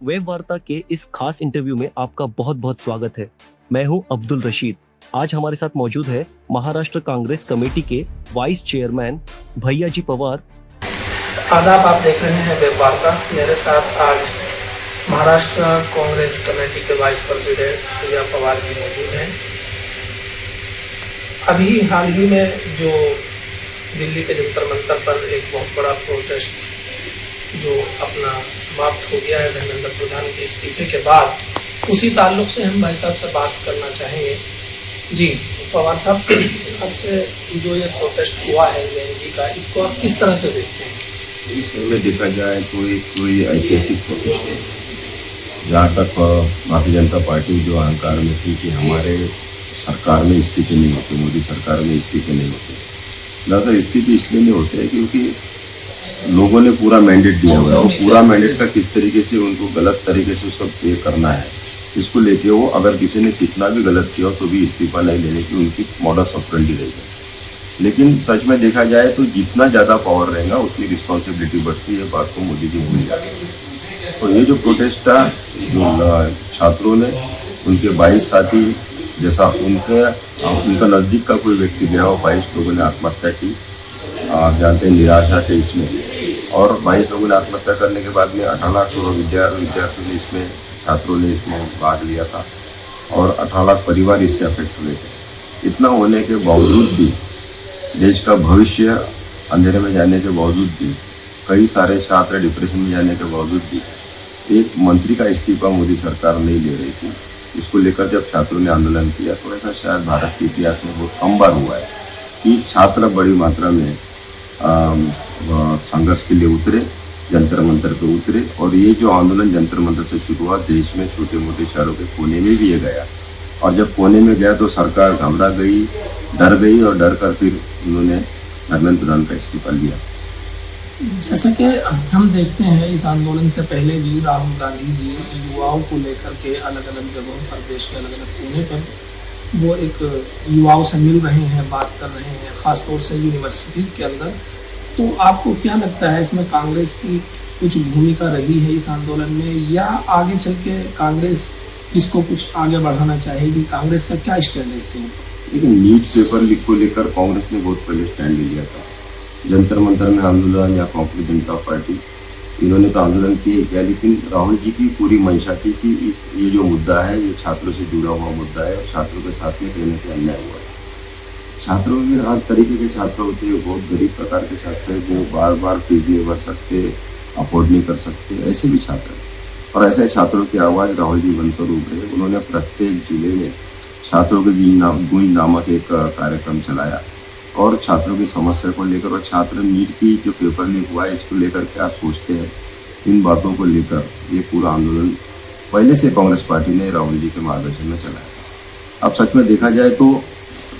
Web वार्ता के इस खास इंटरव्यू में आपका बहुत बहुत स्वागत है। मैं हूं अब्दुल रशीद। आज हमारे साथ मौजूद है महाराष्ट्र कांग्रेस कमेटी के वाइस चेयरमैन भैया जी पवार। आदाब, आप देख रहे हैं वेब वार्ता। मेरे साथ आज महाराष्ट्र कांग्रेस कमेटी के वाइस प्रेसिडेंट भैया पवार जी मौजूद हैं। अभी हाल ही में जो दिल्ली के जंतर मंतर पर एक बहुत बड़ा प्रोटेस्ट जो अपना समाप्त हो गया है धर्मेंद्र प्रधान के इस्तीफे के बाद, उसी ताल्लुक से हम भाई साहब से बात करना चाहेंगे। जी पवार साहब, आपसे जो ये प्रोटेस्ट हुआ है जैन का, इसको आप किस तरह से देखते हैं? इस समय देखा जाए तो एक कोई ऐतिहासिक प्रोटेस्ट है। जहाँ तक भारतीय जनता पार्टी जो अहंकार में थी कि हमारे सरकार में इस्तीफे नहीं होते, मोदी सरकार में इस्तीफे नहीं होते। दरअसल इस्तीफे इसलिए नहीं होते हैं क्योंकि लोगों ने पूरा मैंडेट दिया हुआ है और पूरा मैंडेट का किस तरीके से उनको गलत तरीके से उसका पे करना है, इसको लेके वो अगर किसी ने कितना भी गलत किया हो तो भी इस्तीफा नहीं लेने की उनकी मॉडस ऑपरेंडी रहेगी। लेकिन सच में देखा जाए तो जितना ज़्यादा पावर रहेगा उतनी रिस्पॉन्सिबिलिटी बढ़ती है। बात को मोदी जी भूल जाते हैं। तो ये जो प्रोटेस्ट था जो छात्रों ने, उनके 22 साथी, जैसा उनका नज़दीक का कोई व्यक्ति गया हो, 22 लोगों ने आत्महत्या की। आप जानते हैं निराशा के इसमें, और 22 लोगों ने आत्महत्या करने के बाद में 18 लाख विद्यार्थियों ने इसमें, छात्रों ने इसमें भाग लिया था और 18 लाख परिवार इससे अफेक्ट हुए थे। इतना होने के बावजूद भी, देश का भविष्य अंधेरे में जाने के बावजूद भी, कई सारे छात्र डिप्रेशन में जाने के बावजूद भी एक मंत्री का इस्तीफा मोदी सरकार नहीं ले रही थी। इसको लेकर जब छात्रों ने आंदोलन किया तो ऐसा शायद भारत के इतिहास में बहुत कम बार हुआ है कि छात्र बड़ी मात्रा में संघर्ष के लिए उतरे, जंतर मंतर पे उतरे। और ये जो आंदोलन जंतर मंतर से शुरू हुआ, देश में छोटे मोटे शहरों के कोने में भी ये गया, और जब कोने में गया तो सरकार घबरा गई, डर गई, और डर कर फिर उन्होंने धर्मेंद्र प्रधान का इस्तीफा लिया। जैसा कि हम देखते हैं, इस आंदोलन से पहले भी राहुल गांधी जी युवाओं को लेकर के अलग अलग जगहों पर, देश के अलग अलग कोने पर वो एक युवाओं से मिल रहे हैं, बात कर रहे हैं, ख़ासतौर से यूनिवर्सिटीज़ के अंदर। तो आपको क्या लगता है, इसमें कांग्रेस की कुछ भूमिका रही है इस आंदोलन में, या आगे चल के कांग्रेस इसको कुछ आगे बढ़ाना चाहेगी? कांग्रेस का क्या स्टैंड है इसके ऊपर? लेकिन नीट पेपर लीक को लेकर कांग्रेस ने बहुत पहले स्टैंड ले लिया था। जंतर मंतर में आंदोलन या कांग्रेस जनता पार्टी, इन्होंने तो आंदोलन किए क्या, लेकिन राहुल जी की पूरी मंशा थी कि ये जो मुद्दा है ये छात्रों से जुड़ा हुआ मुद्दा है, और छात्रों के साथ में कहीं ना कहीं अन्याय हुआ है। छात्रों में हर तरीके के छात्र होते हैं, बहुत गरीब प्रकार के छात्र हैं जो बार बार फीस नहीं भर सकते, अफोर्ड नहीं कर सकते, ऐसे भी छात्र हैं। और ऐसे छात्रों की आवाज़ राहुल जी बनकर उभरे। उन्होंने प्रत्येक जिले में छात्रों के गूंज नामक एक कार्यक्रम चलाया, और छात्रों की समस्या को लेकर, और छात्र नीट की जो पेपर लीक हुआ है इसको लेकर क्या सोचते हैं, इन बातों को लेकर ये पूरा आंदोलन पहले से कांग्रेस पार्टी ने राहुल जी के मार्गदर्शन में चलाया। अब सच में देखा जाए तो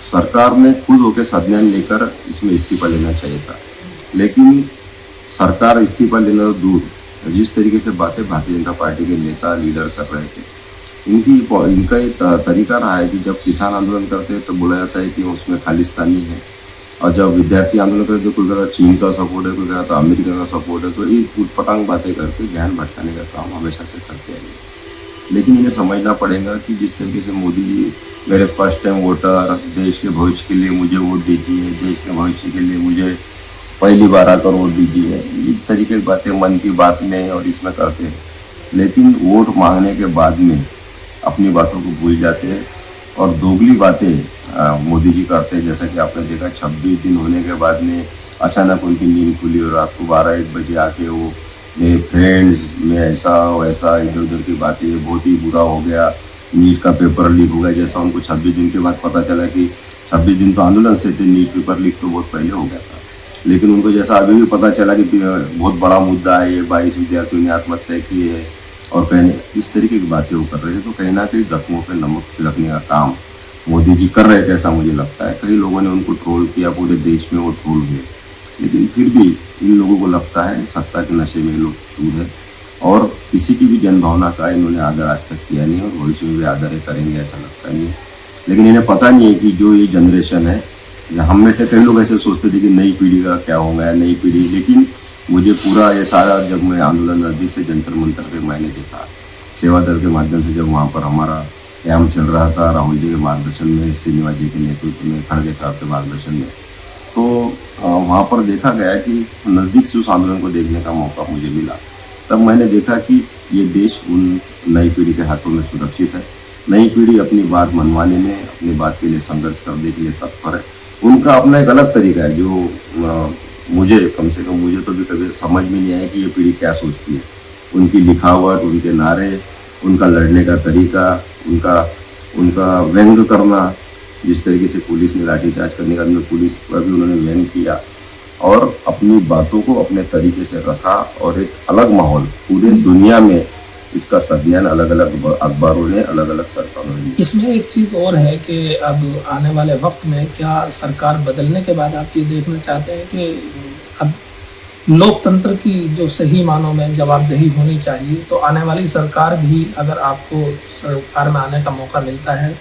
सरकार ने खुद होकर संज्ञान लेकर इसमें इस्तीफा लेना चाहिए था, लेकिन सरकार इस्तीफा लेना तो दूर, जिस तरीके से बातें भारतीय जनता पार्टी के नेता लीडर कर रहे थे, इनका ये तरीका रहा है कि जब किसान आंदोलन करते हैं तो बोला जाता है कि उसमें खालिस्तानी है, और जब विद्यार्थी आंदोलन करते तो कोई कहता चीन का सपोर्ट है, कोई कहता अमेरिका का सपोर्ट है। तो ये उटपटांग बातें करके ध्यान भटकाने का काम हमेशा से करते आए। लेकिन इन्हें समझना पड़ेगा कि जिस तरीके से मोदी जी मेरे फर्स्ट टाइम वोटर, देश के भविष्य के लिए मुझे वोट दीजिए, देश के भविष्य के लिए मुझे पहली बार आकर वोट दीजिए, इस तरीके की बातें मन की बात में और इसमें करते हैं। लेकिन वोट मांगने के बाद में अपनी बातों को भूल जाते हैं और दोगली बातें मोदी जी करते हैं। जैसा कि आपने देखा 26 दिन होने के बाद में अचानक उनकी नींद खुली और रात को 12-1 बजे आके वो मेरे फ्रेंड्स में ऐसा वैसा इधर उधर की बातें, बहुत ही बुरा हो गया, नीट का पेपर लीक हो गया। जैसा उनको 26 दिन के बाद पता चला कि 26 दिन तो आंदोलन से थे, नीट पेपर लीक तो बहुत पहले हो गया था, लेकिन उनको जैसा अभी भी पता चला कि बहुत बड़ा मुद्दा है, ये 22 विद्यार्थियों ने आत्महत्या की है और कहने इस तरीके की बातें वो कर रहे थे। तो कहीं ना कहीं जख्मों पर नमक छिड़कने का काम मोदी जी कर रहे थे, ऐसा मुझे लगता है। कई लोगों ने उनको ट्रोल किया, पूरे देश में वो ट्रोल हुए, लेकिन फिर भी इन लोगों को लगता है सत्ता के नशे में लोग चूर है, और किसी की भी जनभावना का इन्होंने आदर आज तक किया नहीं, और भविष्य में भी आदर करेंगे ऐसा लगता नहीं है। लेकिन इन्हें पता नहीं है कि जो ये जनरेशन है, हम में से कई लोग ऐसे सोचते थे कि नई पीढ़ी का क्या होगा, नई पीढ़ी, लेकिन मुझे पूरा ये सारा, जब मैं आंदोलन नजदीक से जंतर मंतर पे मैंने देखा, सेवा दल के माध्यम से जब वहाँ पर हमारा कैंप चल रहा था, राहुल जी के मार्गदर्शन में, श्रीनिवास जी के नेतृत्व में, खड़गे साहब के मार्गदर्शन में, तो वहाँ पर देखा गया कि नज़दीक से उस आंदोलन को देखने का मौका मुझे मिला। तब मैंने देखा कि ये देश उन नई पीढ़ी के हाथों में सुरक्षित है। नई पीढ़ी अपनी बात मनवाने में, अपनी बात के लिए संघर्ष करने के लिए तत्पर है। उनका अपना एक अलग तरीका है जो मुझे, कम से कम मुझे तो भी कभी समझ में नहीं आया कि ये पीढ़ी क्या सोचती है। उनकी लिखावट, उनके नारे, उनका लड़ने का तरीका, उनका व्यंग करना, जिस तरीके से पुलिस ने लाठीचार्ज करने के बाद में पुलिस पर भी उन्होंने व्यंग किया और अपनी बातों को अपने तरीके से रखा, और एक अलग माहौल पूरे दुनिया में इसका संज्ञान अलग अलग अखबारों ने, अलग अलग सरकारों ने। इसमें एक चीज़ और है कि अब आने वाले वक्त में क्या सरकार बदलने के बाद आप ये देखना चाहते हैं कि अब लोकतंत्र की जो सही मानों में जवाबदेही होनी चाहिए, तो आने वाली सरकार भी, अगर आपको सरकार में आने का मौका मिलता है,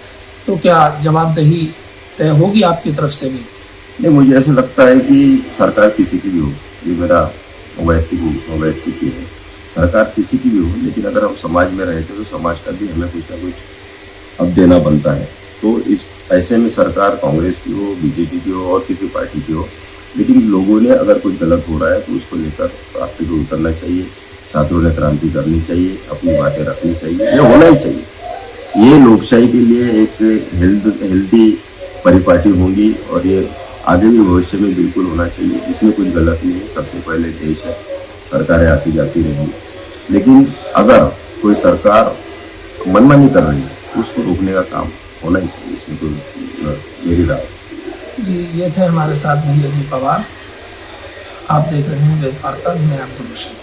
तो क्या जवाबदेही तय होगी आपकी तरफ से भी? नहीं, मुझे ऐसा लगता है कि सरकार किसी की भी हो, ये मेरा वैयक्तिक है, सरकार किसी की भी हो, लेकिन अगर हम समाज में रहते तो समाज का भी हमें कुछ ना कुछ अब देना बनता है। तो इस ऐसे में सरकार कांग्रेस की हो, बीजेपी की हो और किसी पार्टी की हो, लेकिन लोगों ने अगर कुछ गलत हो रहा है तो उसको लेकर रास्ते पर उतरना चाहिए, छात्रों ने क्रांति करनी चाहिए, अपनी बातें रखनी चाहिए, ये होना ही चाहिए। ये लोकशाही के लिए एक हेल्दी परिपाटी होंगी और ये आगे भी भविष्य में बिल्कुल होना चाहिए। इसमें कुछ गलत नहीं है। सबसे पहले देश है, सरकारें आती जाती रहेंगी, लेकिन अगर कोई सरकार मनमानी कर रही है तो उसको रोकने का काम होना ही चाहिए। इसमें तो मेरी राय। जी, ये थे हमारे साथ भैया जी पवार। आप देख रहे हैं वेद वार्ता, मैं अब्दुल रशीद।